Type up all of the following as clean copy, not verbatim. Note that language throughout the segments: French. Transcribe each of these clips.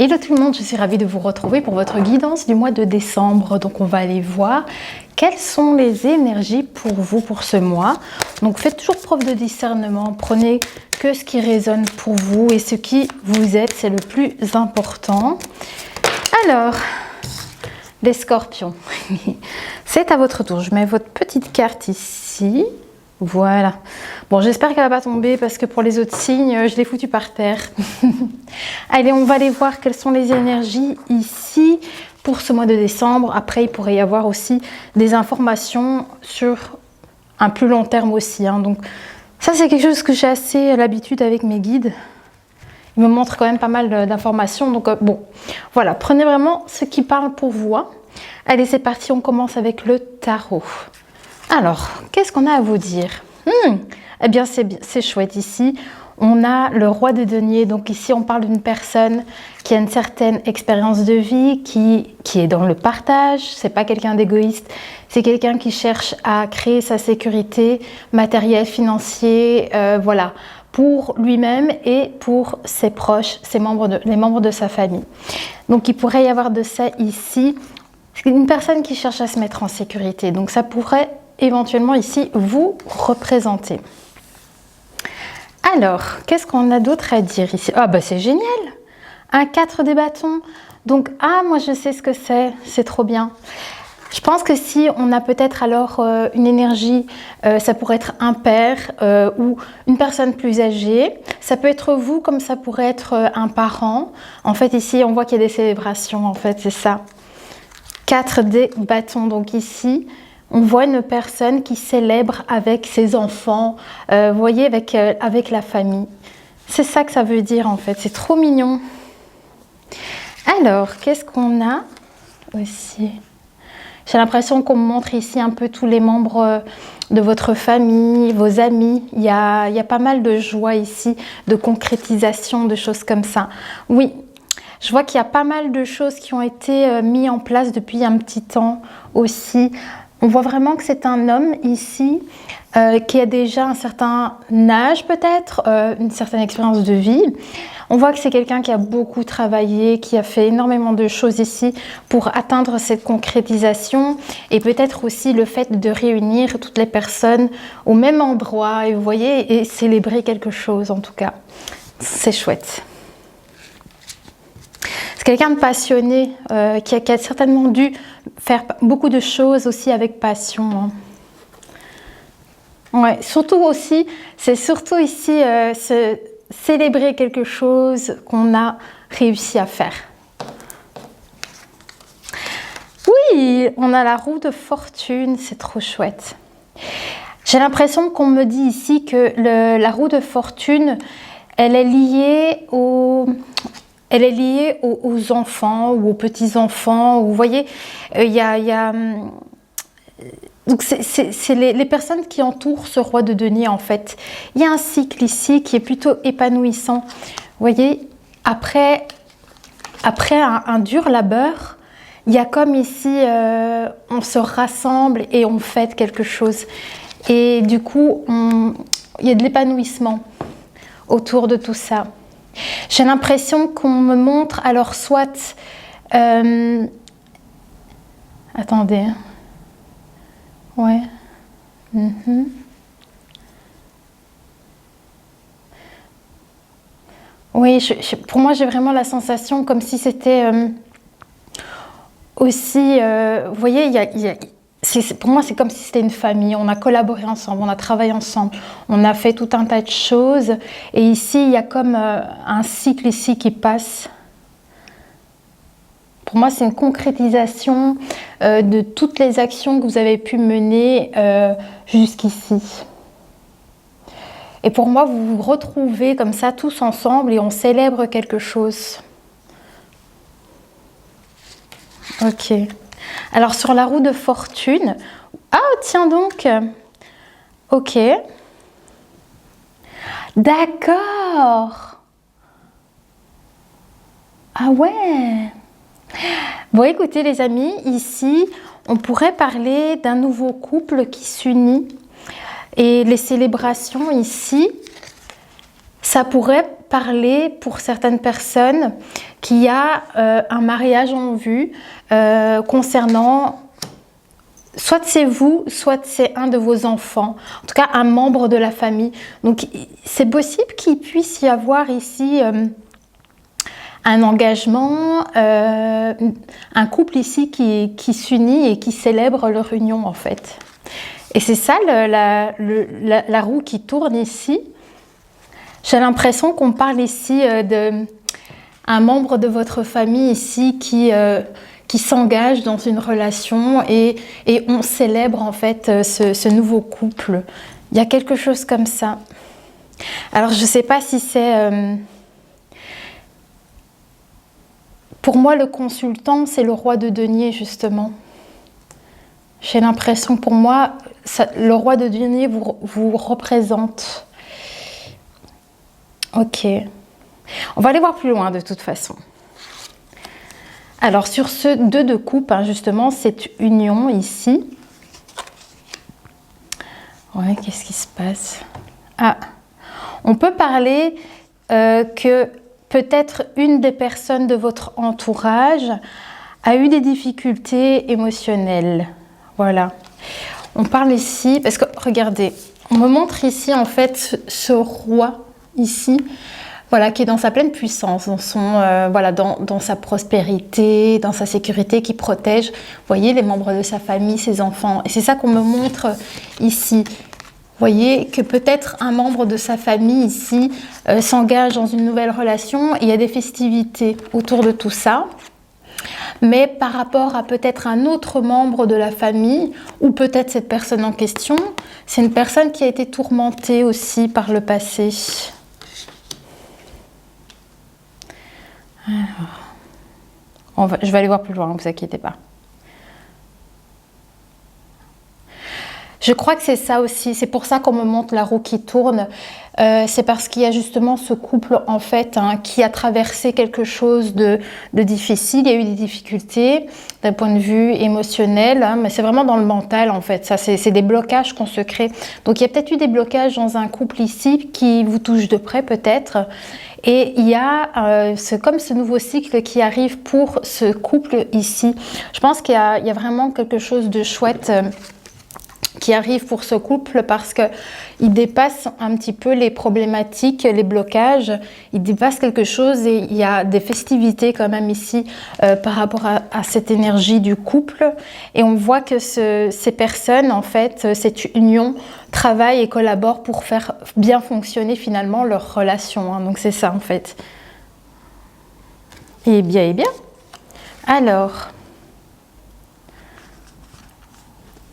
Hello tout le monde, je suis ravie de vous retrouver pour votre guidance du mois de décembre. Donc on va aller voir quelles sont les énergies pour vous pour ce mois. Donc faites toujours preuve de discernement, prenez que ce qui résonne pour vous et ce qui vous aide, c'est le plus important. Alors, les scorpions, c'est à votre tour. Je mets votre petite carte ici. Voilà. Bon, j'espère qu'elle va pas tomber parce que pour les autres signes, je l'ai foutu par terre. Allez, on va aller voir quelles sont les énergies ici pour ce mois de décembre. Après, il pourrait y avoir aussi des informations sur un plus long terme aussi. Donc, ça, c'est quelque chose que j'ai assez l'habitude avec mes guides. Ils me montrent quand même pas mal d'informations. Donc, bon, voilà. Prenez vraiment ce qui parle pour vous. Allez, c'est parti. On commence avec le tarot. Alors, qu'est-ce qu'on a à vous dire? Eh bien, c'est chouette ici. On a le roi de denier. Donc ici, on parle d'une personne qui a une certaine expérience de vie, qui est dans le partage. C'est pas quelqu'un d'égoïste. C'est quelqu'un qui cherche à créer sa sécurité matérielle, financière, voilà, pour lui-même et pour ses proches, les membres de sa famille. Donc, il pourrait y avoir de ça ici. C'est une personne qui cherche à se mettre en sécurité. Donc, ça pourrait éventuellement ici vous représenter. Alors, qu'est-ce qu'on a d'autre à dire ici? Ah bah c'est génial, un 4 des bâtons. Donc moi je sais ce que c'est trop bien. Je pense que si on a peut-être alors une énergie, ça pourrait être un père ou une personne plus âgée. Ça peut être vous comme ça pourrait être un parent. En fait ici on voit qu'il y a des célébrations, en fait c'est ça. 4 des bâtons, donc ici on voit une personne qui célèbre avec ses enfants, vous voyez, avec la famille. C'est ça que ça veut dire en fait, c'est trop mignon. Alors, qu'est-ce qu'on a aussi? J'ai l'impression qu'on me montre ici un peu tous les membres de votre famille, vos amis. Il y a pas mal de joie ici, de concrétisation, de choses comme ça. Oui, je vois qu'il y a pas mal de choses qui ont été mises en place depuis un petit temps aussi. On voit vraiment que c'est un homme ici qui a déjà un certain âge peut-être, une certaine expérience de vie. On voit que c'est quelqu'un qui a beaucoup travaillé, qui a fait énormément de choses ici pour atteindre cette concrétisation et peut-être aussi le fait de réunir toutes les personnes au même endroit et vous voyez, et célébrer quelque chose en tout cas. C'est chouette. C'est quelqu'un de passionné qui a certainement dû faire beaucoup de choses aussi avec passion. Ouais, surtout aussi, c'est surtout ici célébrer quelque chose qu'on a réussi à faire. Oui, on a la roue de fortune, c'est trop chouette. J'ai l'impression qu'on me dit ici que la roue de fortune, elle est liée aux enfants ou aux petits-enfants. Vous voyez, donc c'est les personnes qui entourent ce roi de denier en fait. Il y a un cycle ici qui est plutôt épanouissant. Vous voyez, après un dur labeur, il y a comme ici, on se rassemble et on fête quelque chose. Et du coup, il y a de l'épanouissement autour de tout ça. J'ai l'impression qu'on me montre, alors soit... attendez. Ouais. Oui, pour moi, j'ai vraiment la sensation comme si c'était aussi... vous voyez, pour moi, c'est comme si c'était une famille. On a collaboré ensemble, on a travaillé ensemble, on a fait tout un tas de choses. Et ici, il y a comme un cycle ici qui passe. Pour moi, c'est une concrétisation de toutes les actions que vous avez pu mener jusqu'ici. Et pour moi, vous vous retrouvez comme ça tous ensemble et on célèbre quelque chose. Ok. Alors, sur la roue de fortune... Ah, tiens donc. Ok. D'accord. Ah ouais. Bon, écoutez les amis, ici, on pourrait parler d'un nouveau couple qui s'unit. Et les célébrations ici, ça pourrait parler pour certaines personnes qu'il y a un mariage en vue concernant, soit c'est vous, soit c'est un de vos enfants, en tout cas un membre de la famille. Donc c'est possible qu'il puisse y avoir ici un engagement, un couple ici qui s'unit et qui célèbre leur union en fait. Et c'est ça la roue qui tourne ici. J'ai l'impression qu'on parle ici d'un membre de votre famille ici qui s'engage dans une relation et on célèbre en fait ce nouveau couple. Il y a quelque chose comme ça. Alors je ne sais pas si c'est... Pour moi, le consultant, c'est le roi de denier justement. J'ai l'impression, pour moi, le roi de denier vous représente. Ok. On va aller voir plus loin de toute façon. Alors, sur ce 2 de coupe, hein, justement, cette union ici. Ouais, qu'est-ce qui se passe? Ah, on peut parler que peut-être une des personnes de votre entourage a eu des difficultés émotionnelles. Voilà. On parle ici, parce que regardez, on me montre ici en fait ce roi ici, voilà, qui est dans sa pleine puissance, dans son, voilà, dans sa prospérité, dans sa sécurité, qui protège, vous voyez, les membres de sa famille, ses enfants. Et c'est ça qu'on me montre ici. Vous voyez que peut-être un membre de sa famille ici s'engage dans une nouvelle relation et il y a des festivités autour de tout ça. Mais par rapport à peut-être un autre membre de la famille, ou peut-être cette personne en question, c'est une personne qui a été tourmentée aussi par le passé. Alors, je vais aller voir plus loin, ne vous inquiétez pas. Je crois que c'est ça aussi, c'est pour ça qu'on me montre la roue qui tourne. C'est parce qu'il y a justement ce couple en fait hein, qui a traversé quelque chose de difficile. Il y a eu des difficultés d'un point de vue émotionnel, hein, mais c'est vraiment dans le mental en fait. Ça, c'est des blocages qu'on se crée. Donc il y a peut-être eu des blocages dans un couple ici qui vous touche de près peut-être. Et il y a comme ce nouveau cycle qui arrive pour ce couple ici. Je pense qu'il y a vraiment quelque chose de chouette qui arrive pour ce couple parce qu'il dépasse un petit peu les problématiques, les blocages, il dépasse quelque chose et il y a des festivités quand même ici par rapport à cette énergie du couple et on voit que ces personnes en fait, cette union travaillent et collaborent pour faire bien fonctionner finalement leur relation, hein. Donc c'est ça en fait. Et bien, alors,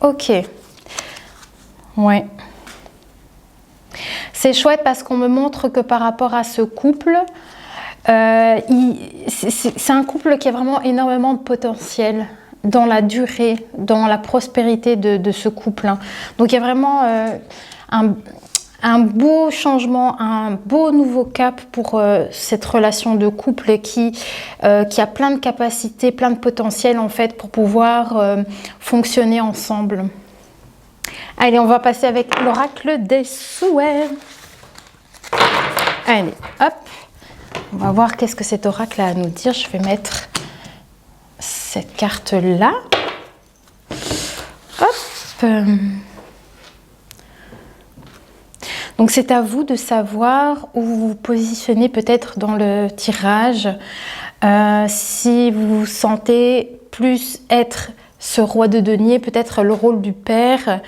ok. Ouais. C'est chouette parce qu'on me montre que par rapport à ce couple, c'est un couple qui a vraiment énormément de potentiel dans la durée, dans la prospérité de ce couple, hein. Donc il y a vraiment un beau changement, un beau nouveau cap pour cette relation de couple qui a plein de capacités, plein de potentiel en fait pour pouvoir fonctionner ensemble. Allez, on va passer avec l'oracle des souhaits. Allez, hop. On va voir qu'est-ce que cet oracle a à nous dire. Je vais mettre cette carte-là. Hop. Donc, c'est à vous de savoir où vous vous positionnez peut-être dans le tirage. Si vous vous sentez plus être ce roi de denier, peut-être le rôle du père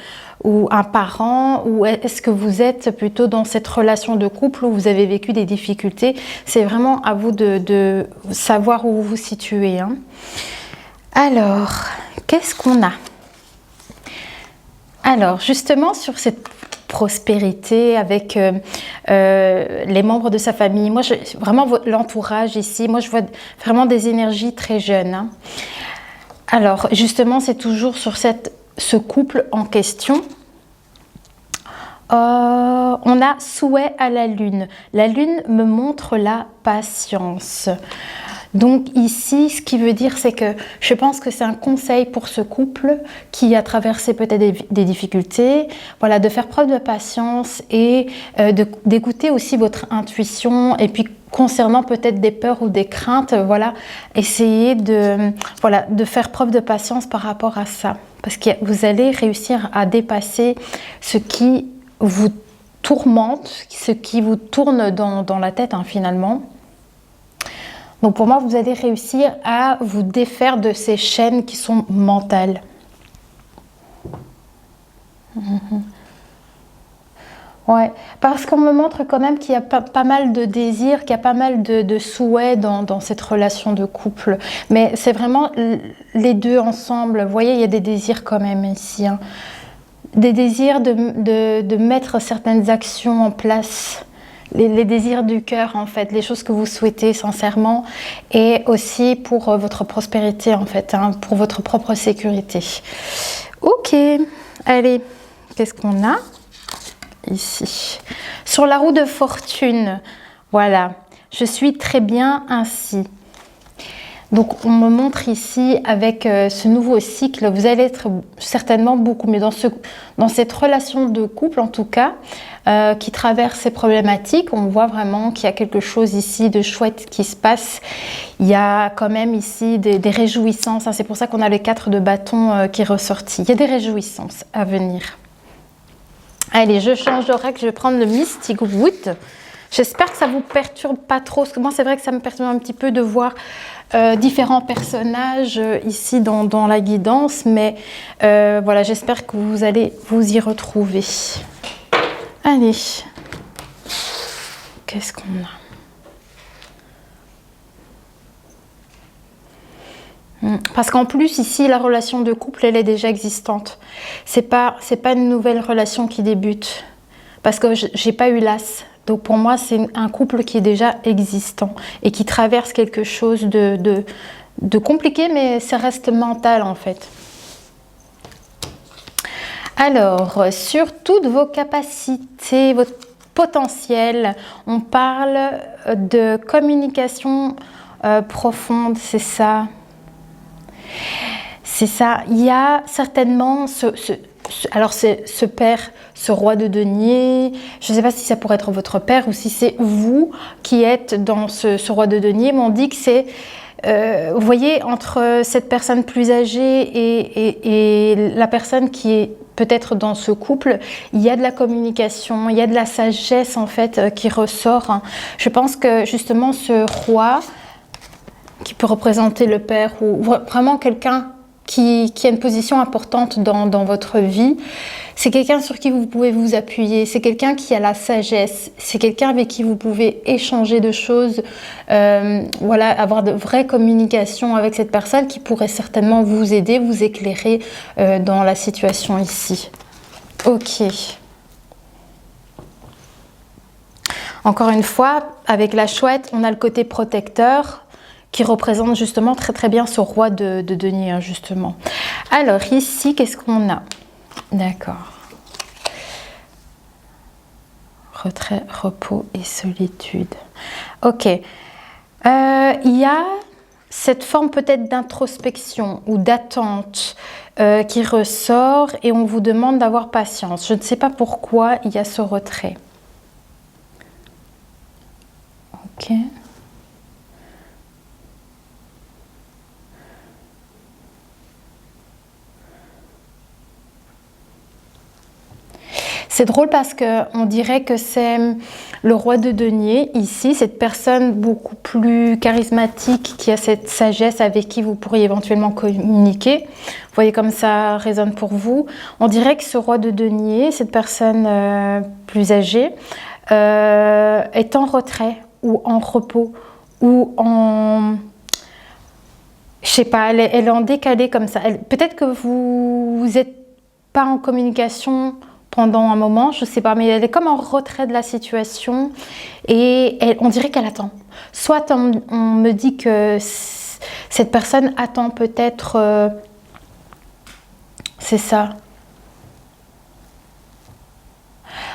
ou un parent, ou est-ce que vous êtes plutôt dans cette relation de couple où vous avez vécu des difficultés? C'est vraiment à vous de savoir où vous vous situez, hein. Alors, qu'est-ce qu'on a? Alors, justement, sur cette prospérité avec les membres de sa famille, moi, vraiment l'entourage ici, moi, je vois vraiment des énergies très jeunes, hein. Alors, justement, c'est toujours sur ce couple en question. On a souhait à la lune. La lune me montre la patience. Donc ici, ce qui veut dire, c'est que je pense que c'est un conseil pour ce couple qui a traversé peut-être des difficultés, voilà, de faire preuve de patience et d'écouter aussi votre intuition, et puis concernant peut-être des peurs ou des craintes, voilà, essayez de faire preuve de patience par rapport à ça, parce que vous allez réussir à dépasser ce qui vous tourmente, ce qui vous tourne dans la tête, hein, finalement. Donc pour moi, vous allez réussir à vous défaire de ces chaînes qui sont mentales. Ouais, parce qu'on me montre quand même qu'il y a pas mal de désirs, qu'il y a pas mal de souhaits dans cette relation de couple. Mais c'est vraiment les deux ensemble. Vous voyez, il y a des désirs quand même ici, hein. Des désirs de mettre certaines actions en place. Les désirs du cœur, en fait, les choses que vous souhaitez sincèrement, et aussi pour votre prospérité, en fait, hein, pour votre propre sécurité. Ok, allez, qu'est-ce qu'on a ici? Sur la roue de fortune, voilà, je suis très bien ainsi. Donc on me montre ici avec ce nouveau cycle, vous allez être certainement beaucoup mieux dans cette relation de couple, en tout cas, qui traverse ces problématiques. On voit vraiment qu'il y a quelque chose ici de chouette qui se passe. Il y a quand même ici des réjouissances, hein. C'est pour ça qu'on a les 4 de bâton qui est ressorti. Il y a des réjouissances à venir. Allez, je change d'oracle, je vais prendre le Mystic Wood. J'espère que ça ne vous perturbe pas trop, parce que moi c'est vrai que ça me perturbe un petit peu de voir différents personnages ici dans la guidance, mais voilà, j'espère que vous allez vous y retrouver. Allez, qu'est-ce qu'on a? Parce qu'en plus ici la relation de couple elle est déjà existante. C'est pas une nouvelle relation qui débute, parce que j'ai pas eu l'as. Donc pour moi, c'est un couple qui est déjà existant et qui traverse quelque chose de compliqué, mais ça reste mental en fait. Alors, sur toutes vos capacités, votre potentiel, on parle de communication profonde, c'est ça. C'est ça. Il y a certainement ce père, ce roi de denier, je ne sais pas si ça pourrait être votre père ou si c'est vous qui êtes dans ce roi de denier, mais on dit que c'est, vous voyez, entre cette personne plus âgée et la personne qui est peut-être dans ce couple, il y a de la communication, il y a de la sagesse en fait qui ressort, hein. Je pense que justement ce roi, qui peut représenter le père ou vraiment quelqu'un qui a une position importante dans votre vie, c'est quelqu'un sur qui vous pouvez vous appuyer, c'est quelqu'un qui a la sagesse, c'est quelqu'un avec qui vous pouvez échanger de choses, voilà, avoir de vraies communications avec cette personne qui pourrait certainement vous aider, vous éclairer dans la situation ici. Ok. Encore une fois, avec la chouette, on a le côté protecteur, qui représente justement très très bien ce roi de denier, hein, justement. Alors ici, qu'est-ce qu'on a? D'accord. Retrait, repos et solitude. Ok. Il y a cette forme peut-être d'introspection ou d'attente qui ressort et on vous demande d'avoir patience. Je ne sais pas pourquoi il y a ce retrait. Ok. C'est drôle parce qu'on dirait que c'est le roi de denier ici, cette personne beaucoup plus charismatique qui a cette sagesse avec qui vous pourriez éventuellement communiquer. Vous voyez comme ça résonne pour vous. On dirait que ce roi de denier, cette personne plus âgée, est en retrait ou en repos ou en... Je sais pas, elle est en décalé comme ça. Peut-être que vous n'êtes pas en communication pendant un moment, je ne sais pas, mais elle est comme en retrait de la situation et on dirait qu'elle attend. Soit on me dit que cette personne attend peut-être, c'est ça.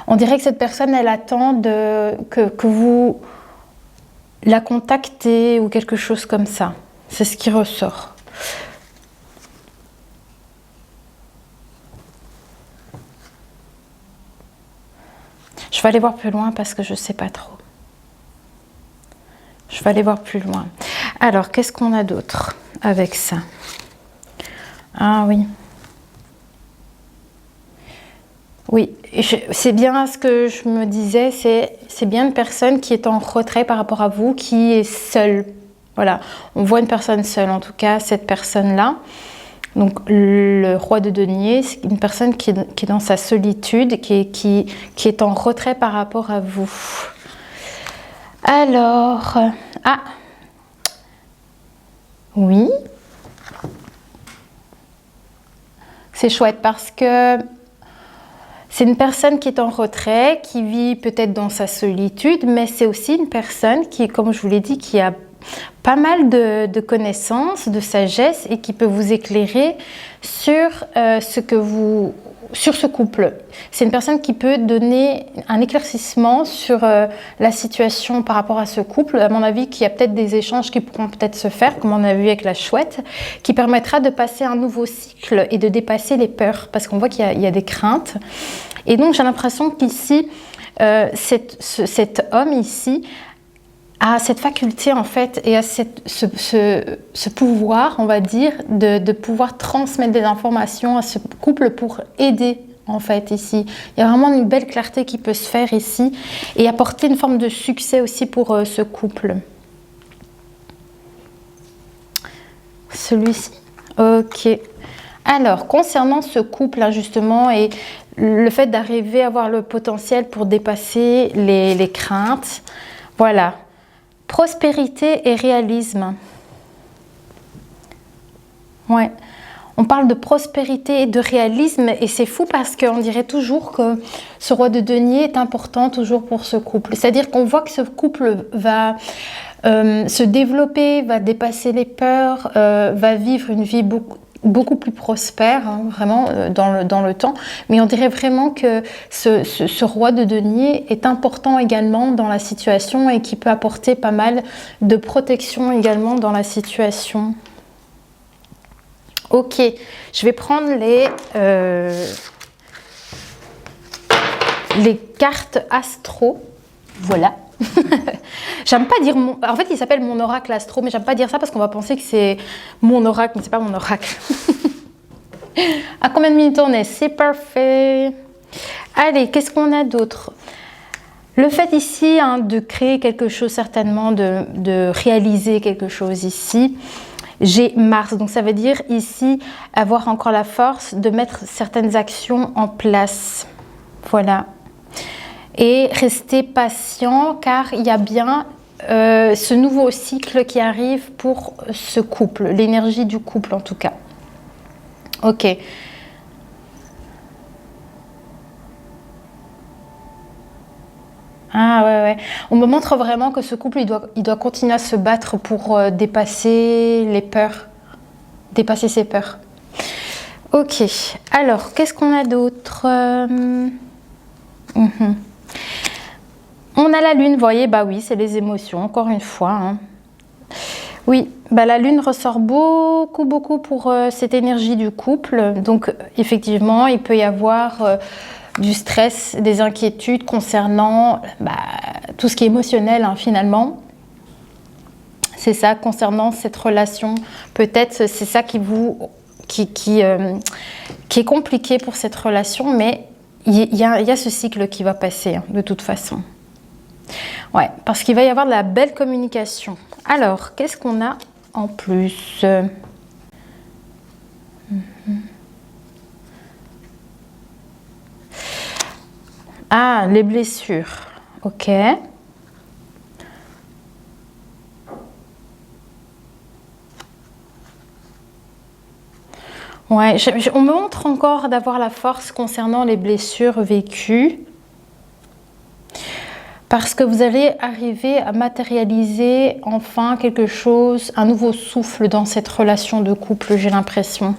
On dirait que cette personne, elle attend que vous la contacter ou quelque chose comme ça. C'est ce qui ressort. Je vais aller voir plus loin parce que je ne sais pas trop. Je vais aller voir plus loin. Alors, qu'est-ce qu'on a d'autre avec ça? Ah oui. Oui, c'est bien ce que je me disais, c'est bien une personne qui est en retrait par rapport à vous, qui est seule. Voilà, on voit une personne seule, en tout cas, cette personne-là. Donc, le roi de denier, c'est une personne qui est dans sa solitude, qui est en retrait par rapport à vous. Alors, ah, oui, c'est chouette parce que c'est une personne qui est en retrait, qui vit peut-être dans sa solitude, mais c'est aussi une personne qui, comme je vous l'ai dit, qui a pas mal de connaissances, de sagesse et qui peut vous éclairer sur sur ce couple. C'est une personne qui peut donner un éclaircissement sur la situation par rapport à ce couple. À mon avis, qu'il y a peut-être des échanges qui pourront peut-être se faire, comme on a vu avec la chouette, qui permettra de passer un nouveau cycle et de dépasser les peurs, parce qu'on voit qu'il y a des craintes. Et donc, j'ai l'impression qu'ici, cet homme ici a cette faculté en fait et a ce pouvoir, on va dire, de pouvoir transmettre des informations à ce couple pour aider en fait ici. Il y a vraiment une belle clarté qui peut se faire ici et apporter une forme de succès aussi pour ce couple. Celui-ci. Ok. Alors, concernant ce couple là, justement, et le fait d'arriver à avoir le potentiel pour dépasser les craintes, voilà. Prospérité et réalisme. Ouais. On parle de prospérité et de réalisme et c'est fou parce qu'on dirait toujours que ce roi de denier est important toujours pour ce couple. C'est-à-dire qu'on voit que ce couple va se développer, va dépasser les peurs, va vivre une vie beaucoup plus prospère, hein, vraiment dans le temps. Mais on dirait vraiment que ce roi de denier est important également dans la situation et qui peut apporter pas mal de protection également dans la situation. Ok, je vais prendre les cartes astro. Voilà. J'aime pas dire en fait il s'appelle mon oracle astro, mais j'aime pas dire ça parce qu'on va penser que c'est mon oracle, mais c'est pas mon oracle. À combien de minutes on est? C'est parfait. Allez, qu'est-ce qu'on a d'autre? Le fait ici hein, de créer quelque chose, certainement de réaliser quelque chose ici. J'ai Mars, donc ça veut dire ici avoir encore la force de mettre certaines actions en place. Voilà. Et rester patient car il y a bien ce nouveau cycle qui arrive pour ce couple, l'énergie du couple en tout cas. Ok. Ah ouais. On me montre vraiment que ce couple, il doit continuer à se battre pour dépasser les peurs, dépasser ses peurs. Ok. Alors, qu'est-ce qu'on a d'autre? On a la lune, vous voyez, bah oui, c'est les émotions, encore une fois. Hein. Oui, bah la lune ressort beaucoup pour cette énergie du couple. Donc, effectivement, il peut y avoir du stress, des inquiétudes concernant tout ce qui est émotionnel, hein, finalement. C'est ça, concernant cette relation. Peut-être c'est ça qui est compliqué pour cette relation, mais il y a ce cycle qui va passer, hein, de toute façon. Ouais, parce qu'il va y avoir de la belle communication. Alors, qu'est-ce qu'on a en plus? Ah, les blessures. Ok. Ouais, on me montre encore d'avoir la force concernant les blessures vécues. Parce que vous allez arriver à matérialiser enfin quelque chose, un nouveau souffle dans cette relation de couple, j'ai l'impression.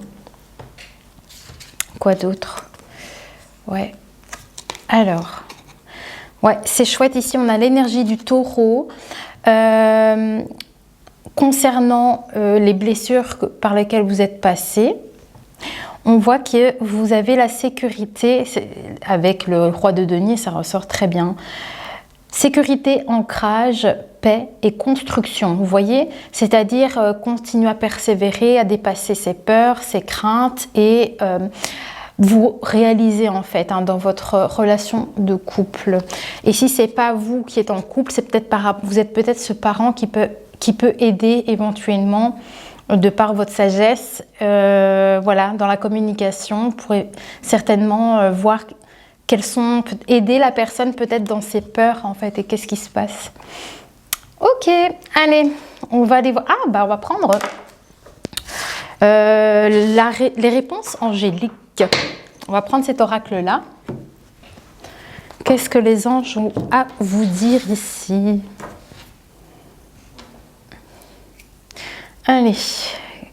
Quoi d'autre? Ouais. Alors, ouais, c'est chouette ici, on a l'énergie du taureau. Concernant les blessures par lesquelles vous êtes passé, on voit que vous avez la sécurité, avec le roi de denier, ça ressort très bien. Sécurité, ancrage, paix et construction, vous voyez? C'est-à-dire continuer à persévérer, à dépasser ses peurs, ses craintes et vous réaliser en fait dans votre relation de couple. Et si c'est pas vous qui êtes en couple, c'est peut-être vous êtes peut-être ce parent qui peut aider éventuellement de par votre sagesse, voilà, dans la communication. Vous pourrez certainement voir aider la personne peut-être dans ses peurs en fait et qu'est-ce qui se passe. Ok, allez, on va aller voir. Ah, bah on va prendre les réponses angéliques. On va prendre cet oracle-là. Qu'est-ce que les anges ont à vous dire ici? Allez,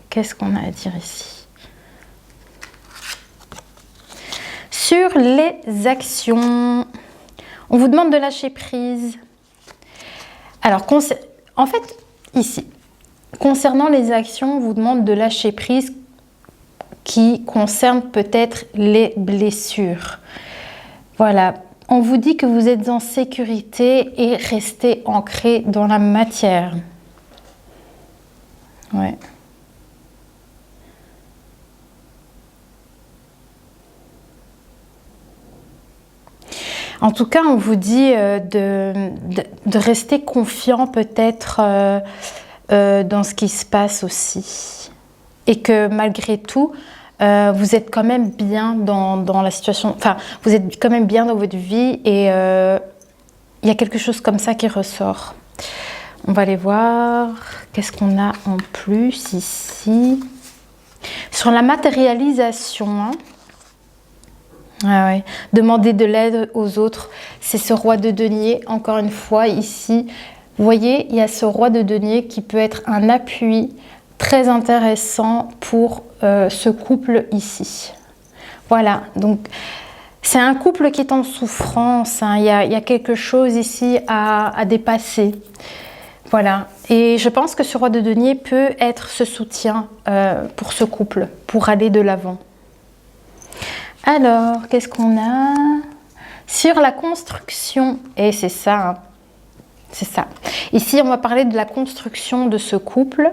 qu'est-ce qu'on a à dire ici? Sur les actions, on vous demande de lâcher prise. Alors, en fait, ici, concernant les actions, on vous demande de lâcher prise qui concerne peut-être les blessures. Voilà, on vous dit que vous êtes en sécurité et restez ancré dans la matière. Ouais. En tout cas, on vous dit de rester confiant peut-être dans ce qui se passe aussi. Et que malgré tout, vous êtes quand même bien dans la situation, enfin, vous êtes quand même bien dans votre vie et il y a quelque chose comme ça qui ressort. On va aller voir, qu'est-ce qu'on a en plus ici? Sur la matérialisation, hein. Ah ouais. Demander de l'aide aux autres, c'est ce roi de denier, encore une fois ici. Vous voyez, il y a ce roi de denier qui peut être un appui très intéressant pour ce couple ici. Voilà, donc c'est un couple qui est en souffrance, hein. Il y a quelque chose ici à dépasser. Voilà, et je pense que ce roi de denier peut être ce soutien pour ce couple, pour aller de l'avant. Alors, qu'est-ce qu'on a? Sur la construction, et c'est ça, hein. C'est ça. Ici, on va parler de la construction de ce couple.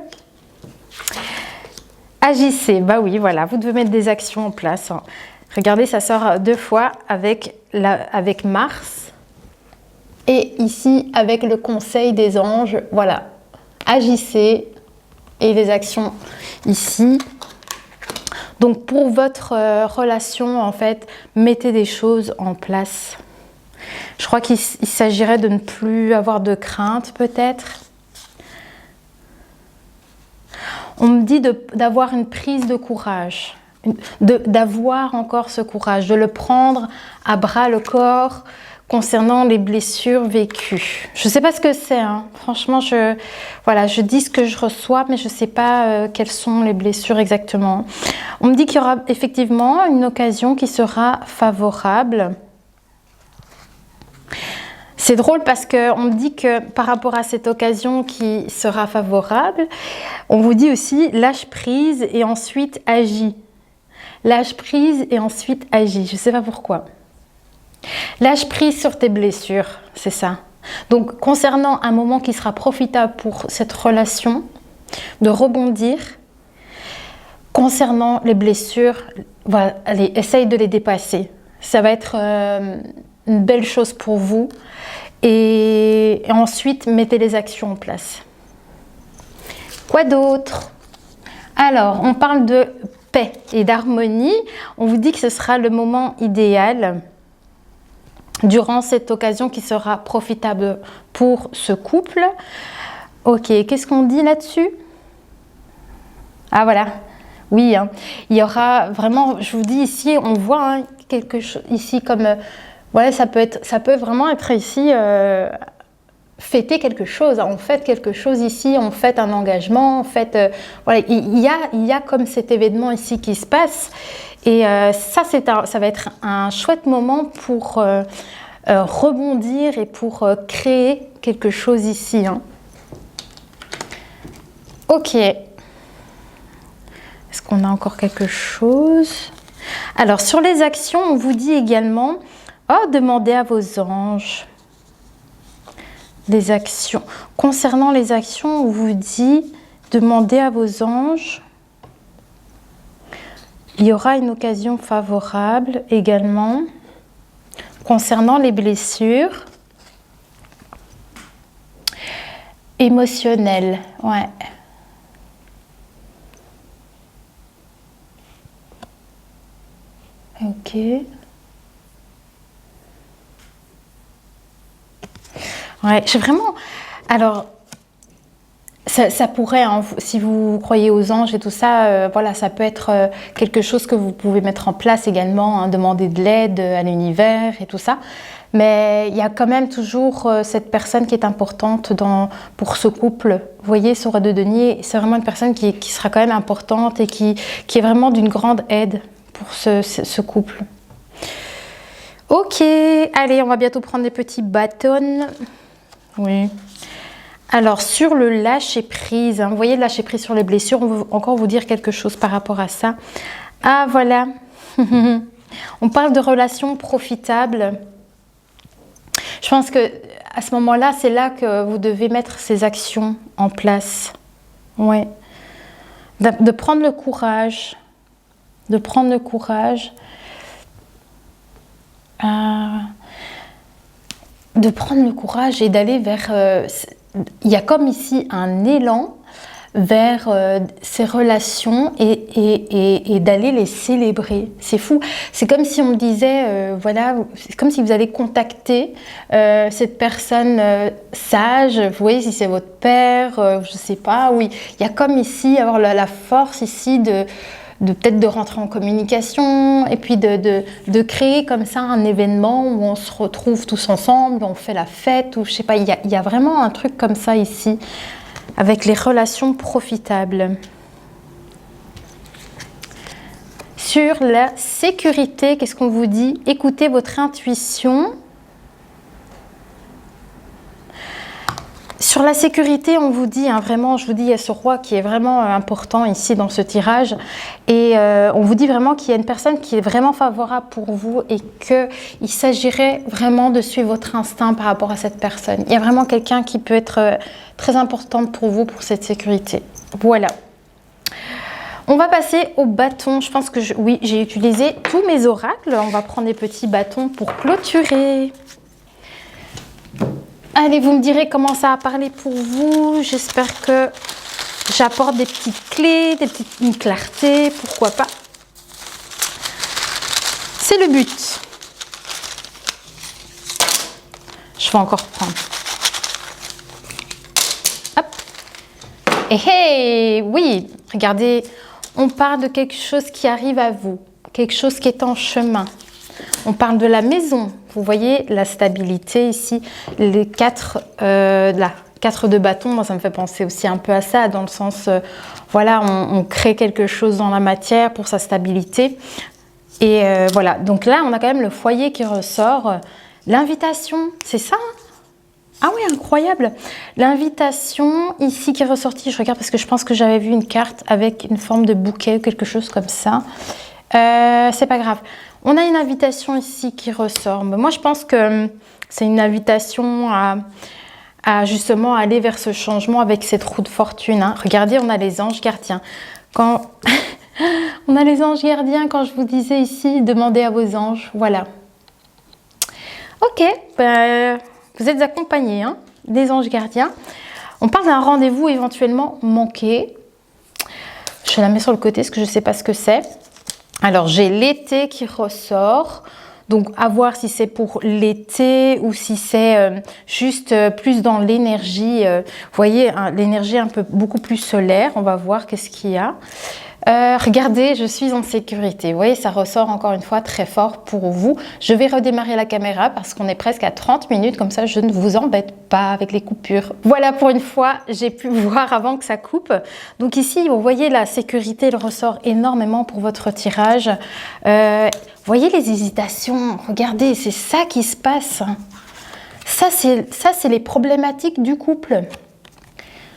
Agissez, bah oui, voilà, vous devez mettre des actions en place, hein. Regardez, ça sort deux fois avec Mars. Et ici, avec le conseil des anges, voilà, agissez et les actions ici. Donc, pour votre relation, en fait, mettez des choses en place. Je crois qu'il s'agirait de ne plus avoir de crainte, peut-être. On me dit d'avoir une prise de courage, d'avoir encore ce courage, de le prendre à bras le corps, concernant les blessures vécues. Je ne sais pas ce que c'est, hein. Franchement, voilà, je dis ce que je reçois, mais je ne sais pas quelles sont les blessures exactement. On me dit qu'il y aura effectivement une occasion qui sera favorable. C'est drôle parce qu'on me dit que par rapport à cette occasion qui sera favorable, on vous dit aussi lâche prise et ensuite agis. Lâche prise et ensuite agis. Je ne sais pas pourquoi. Lâche prise sur tes blessures, c'est ça. Donc, concernant un moment qui sera profitable pour cette relation, de rebondir. Concernant les blessures, voilà, allez, essaye de les dépasser. Ça va être une belle chose pour vous. Et ensuite, mettez les actions en place. Quoi d'autre? Alors, on parle de paix et d'harmonie. On vous dit que ce sera le moment idéal durant cette occasion qui sera profitable pour ce couple. Ok, qu'est-ce qu'on dit là-dessus? Ah voilà, oui, hein. Il y aura vraiment, je vous dis ici, on voit hein, quelque chose ici comme, voilà, ça peut vraiment être ici, fêter quelque chose, on fête quelque chose ici, on fête un engagement, on fête, voilà, il y a comme cet événement ici qui se passe. Et ça va être un chouette moment pour rebondir et pour créer quelque chose ici. Hein. Ok. Est-ce qu'on a encore quelque chose? Alors, sur les actions, on vous dit également, oh, demandez à vos anges. Les actions. Concernant les actions, on vous dit, demandez à vos anges. Il y aura une occasion favorable également. Concernant les blessures. Émotionnelles, ouais. Ok. Ouais, j'ai vraiment... Alors, ça pourrait, hein, si vous croyez aux anges et tout ça, voilà, ça peut être quelque chose que vous pouvez mettre en place également, hein, demander de l'aide à l'univers et tout ça. Mais il y a quand même toujours cette personne qui est importante pour ce couple. Vous voyez, ce roi de denier, c'est vraiment une personne qui sera quand même importante et qui est vraiment d'une grande aide pour ce couple. Ok, allez, on va bientôt prendre des petits bâtons. Oui. Alors, sur le lâcher-prise, hein, vous voyez, le lâcher-prise sur les blessures, on veut encore vous dire quelque chose par rapport à ça. Ah, voilà. On parle de relations profitables. Je pense que à ce moment-là, c'est là que vous devez mettre ces actions en place. Ouais. De prendre le courage. De prendre le courage. De prendre le courage et d'aller vers... il y a comme ici un élan vers ces relations et d'aller les célébrer. C'est fou. C'est comme si on me disait, voilà, c'est comme si vous allez contacter cette personne sage, vous voyez, si c'est votre père, je ne sais pas, oui. Il y a comme ici, avoir la force ici de peut-être de rentrer en communication et puis de créer comme ça un événement où on se retrouve tous ensemble, on fait la fête, ou je sais pas, il y a vraiment un truc comme ça ici, avec les relations profitables. Sur la sécurité, qu'est-ce qu'on vous dit? Écoutez votre intuition. Sur la sécurité, on vous dit, hein, vraiment, je vous dis, il y a ce roi qui est vraiment important ici dans ce tirage. Et on vous dit vraiment qu'il y a une personne qui est vraiment favorable pour vous et qu'il s'agirait vraiment de suivre votre instinct par rapport à cette personne. Il y a vraiment quelqu'un qui peut être très important pour vous, pour cette sécurité. Voilà. On va passer au bâton. Je pense que, oui, j'ai utilisé tous mes oracles. On va prendre des petits bâtons pour clôturer. Allez, vous me direz comment ça a parlé pour vous. J'espère que j'apporte des petites clés, une clarté, pourquoi pas. C'est le but. Je vais encore prendre. Hop. Et hey, oui, regardez, on parle de quelque chose qui arrive à vous, quelque chose qui est en chemin. On parle de la maison. Vous voyez la stabilité ici, les 4 de bâton, moi ça me fait penser aussi un peu à ça, dans le sens, voilà, on crée quelque chose dans la matière pour sa stabilité. Et voilà, donc là on a quand même le foyer qui ressort. L'invitation, c'est ça, hein? Ah oui, incroyable. L'invitation ici qui est ressortie, je regarde parce que je pense que j'avais vu une carte avec une forme de bouquet ou quelque chose comme ça. C'est pas grave. On a une invitation ici qui ressort. Mais moi, je pense que c'est une invitation à justement aller vers ce changement avec cette roue de fortune. Hein. Regardez, on a les anges gardiens. Quand on a les anges gardiens, quand je vous disais ici, demandez à vos anges. Voilà. Ok, ben, vous êtes accompagnés, hein, des anges gardiens. On parle d'un rendez-vous éventuellement manqué. Je la mets sur le côté parce que je ne sais pas ce que c'est. Alors, j'ai l'été qui ressort. Donc, à voir si c'est pour l'été ou si c'est juste plus dans l'énergie. Vous voyez, hein, l'énergie un peu beaucoup plus solaire. On va voir qu'est-ce qu'il y a. Regardez, je suis en sécurité. Vous voyez, ça ressort encore une fois très fort pour vous. Je vais redémarrer la caméra parce qu'on est presque à 30 minutes. Comme ça, je ne vous embête pas avec les coupures. Voilà, pour une fois, j'ai pu voir avant que ça coupe. Donc ici, vous voyez, la sécurité, elle ressort énormément pour votre tirage. Voyez les hésitations. Regardez, c'est ça qui se passe. Ça, c'est les problématiques du couple.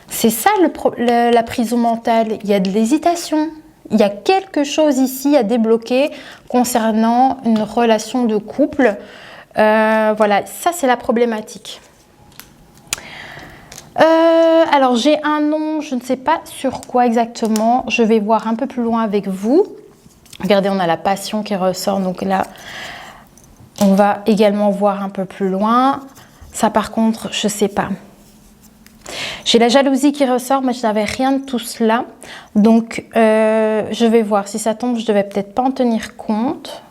C'est ça la prison mentale. Il y a de l'hésitation. Il y a quelque chose ici à débloquer concernant une relation de couple. Voilà, ça c'est la problématique. Alors j'ai un nom, je ne sais pas sur quoi exactement. Je vais voir un peu plus loin avec vous. Regardez, on a la passion qui ressort. Donc là, on va également voir un peu plus loin. Ça par contre, je ne sais pas. J'ai la jalousie qui ressort, mais je n'avais rien de tout cela. Donc, je vais voir. Si ça tombe, je ne devais peut-être pas en tenir compte.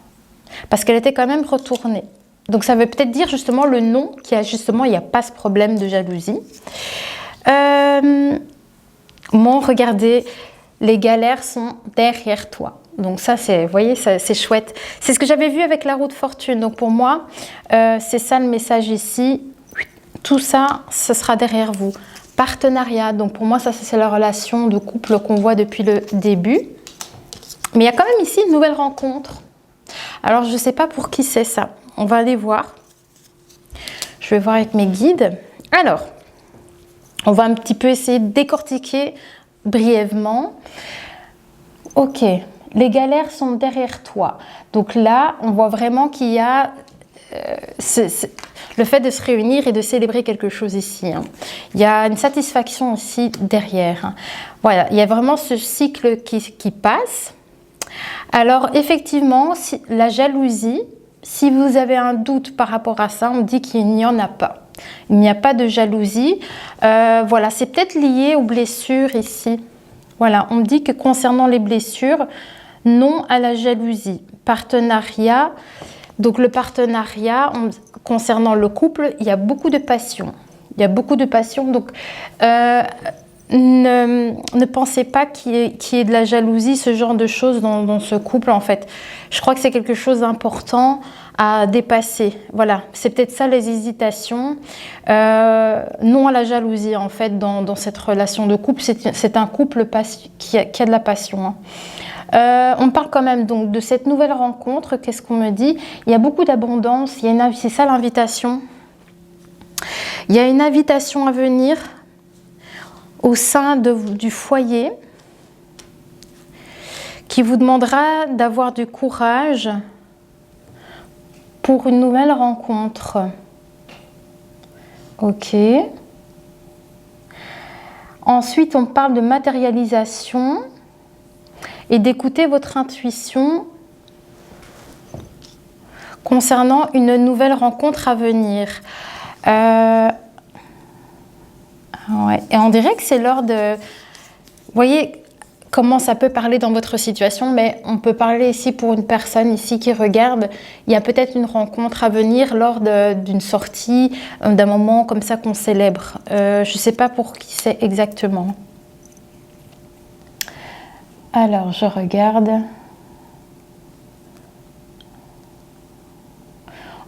Parce qu'elle était quand même retournée. Donc, ça veut peut-être dire justement le non, il n'y a pas ce problème de jalousie. Bon, regardez, les galères sont derrière toi. Donc ça, vous voyez, c'est chouette. C'est ce que j'avais vu avec la roue de fortune. Donc pour moi, c'est ça le message ici. Tout ça, ce sera derrière vous. Partenariat, donc pour moi ça c'est la relation de couple qu'on voit depuis le début, mais il y a quand même ici une nouvelle rencontre. Alors je ne sais pas pour qui c'est ça, on va aller voir. Je vais voir avec mes guides. Alors on va un petit peu essayer de décortiquer brièvement. Ok, les galères sont derrière toi, donc là on voit vraiment qu'il y a le fait de se réunir et de célébrer quelque chose ici. Il y a une satisfaction ici derrière. Voilà, il y a vraiment ce cycle qui passe. Alors effectivement, la jalousie, si vous avez un doute par rapport à ça, on dit qu'il n'y en a pas. Il n'y a pas de jalousie. Voilà, c'est peut-être lié aux blessures ici. Voilà, on dit que concernant les blessures, non à la jalousie. Partenariat. Donc le partenariat, concernant le couple, il y a beaucoup de passion. Il y a beaucoup de passion. Donc ne pensez pas qu'il y ait de la jalousie, ce genre de choses dans ce couple en fait. Je crois que c'est quelque chose d'important à dépasser. Voilà, c'est peut-être ça les hésitations. Non à la jalousie en fait dans cette relation de couple. C'est un couple qui a de la passion. On parle quand même donc de cette nouvelle rencontre. Qu'est-ce qu'on me dit? Il y a beaucoup d'abondance. C'est ça l'invitation. Il y a une invitation à venir au sein du foyer qui vous demandera d'avoir du courage pour une nouvelle rencontre. Ok. Ensuite, on parle de matérialisation et d'écouter votre intuition concernant une nouvelle rencontre à venir. Ouais. Et on dirait que c'est lors de... Vous voyez comment ça peut parler dans votre situation, mais on peut parler ici pour une personne ici qui regarde. Il y a peut-être une rencontre à venir lors d'une sortie, d'un moment comme ça qu'on célèbre. Je ne sais pas pour qui c'est exactement. Alors, je regarde.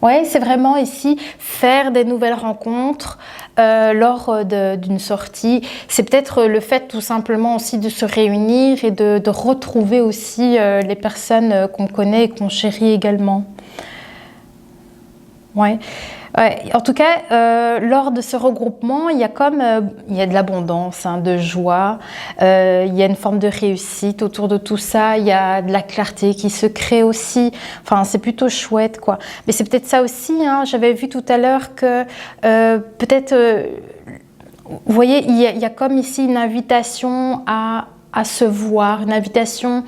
Oui, c'est vraiment ici faire des nouvelles rencontres lors d'une sortie. C'est peut-être le fait tout simplement aussi de se réunir et de retrouver aussi les personnes qu'on connaît et qu'on chérit également. Ouais. Ouais, en tout cas, lors de ce regroupement, il y a de l'abondance, de joie, il y a une forme de réussite autour de tout ça, il y a de la clarté qui se crée aussi, enfin c'est plutôt chouette quoi. Mais c'est peut-être ça aussi, j'avais vu tout à l'heure que peut-être, vous voyez, il y a comme ici une invitation à se voir, une invitation...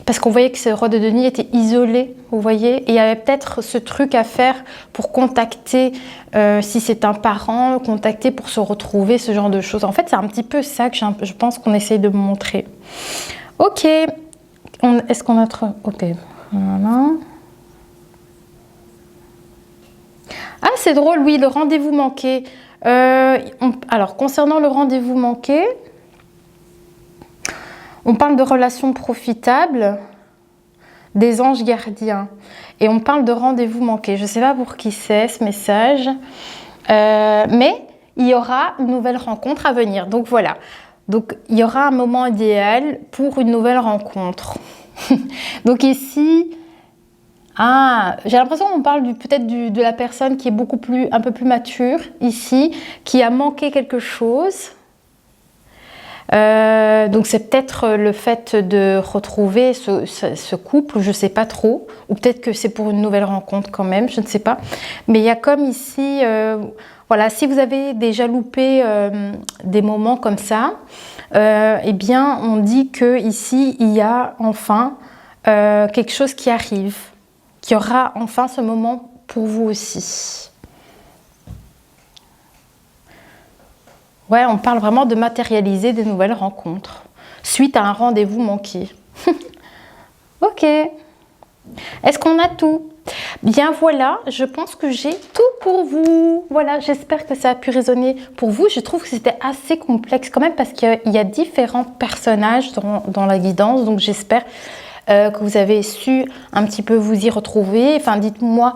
parce qu'on voyait que ce roi de denier était isolé, vous voyez, et il y avait peut-être ce truc à faire pour contacter, si c'est un parent, contacter pour se retrouver, ce genre de choses. En fait, c'est un petit peu ça que je pense qu'on essaye de me montrer. Ok, est-ce qu'on a... Ok, voilà. Ah, c'est drôle, oui, le rendez-vous manqué. Alors, concernant le rendez-vous manqué... On parle de relations profitables, des anges gardiens. Et on parle de rendez-vous manqué. Je ne sais pas pour qui c'est ce message. Mais il y aura une nouvelle rencontre à venir. Donc voilà. Donc il y aura un moment idéal pour une nouvelle rencontre. Donc ici, Ah, j'ai l'impression qu'on parle peut-être de la personne qui est un peu plus mature ici, qui a manqué quelque chose. Donc c'est peut-être le fait de retrouver ce couple, je ne sais pas trop, ou peut-être que c'est pour une nouvelle rencontre quand même, je ne sais pas. Mais il y a comme ici, voilà, si vous avez déjà loupé des moments comme ça, eh bien on dit que ici il y a enfin quelque chose qui arrive, qu'il y aura enfin ce moment pour vous aussi. Ouais, on parle vraiment de matérialiser des nouvelles rencontres suite à un rendez-vous manqué. Ok. Est-ce qu'on a tout? Bien voilà, je pense que j'ai tout pour vous. Voilà, j'espère que ça a pu résonner pour vous. Je trouve que c'était assez complexe quand même parce qu'il y a différents personnages dans la guidance. Donc j'espère que vous avez su un petit peu vous y retrouver. Enfin, dites-moi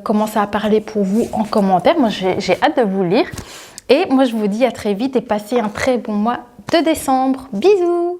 comment ça a parlé pour vous en commentaire. Moi, j'ai hâte de vous lire. Et moi, je vous dis à très vite et passez un très bon mois de décembre. Bisous!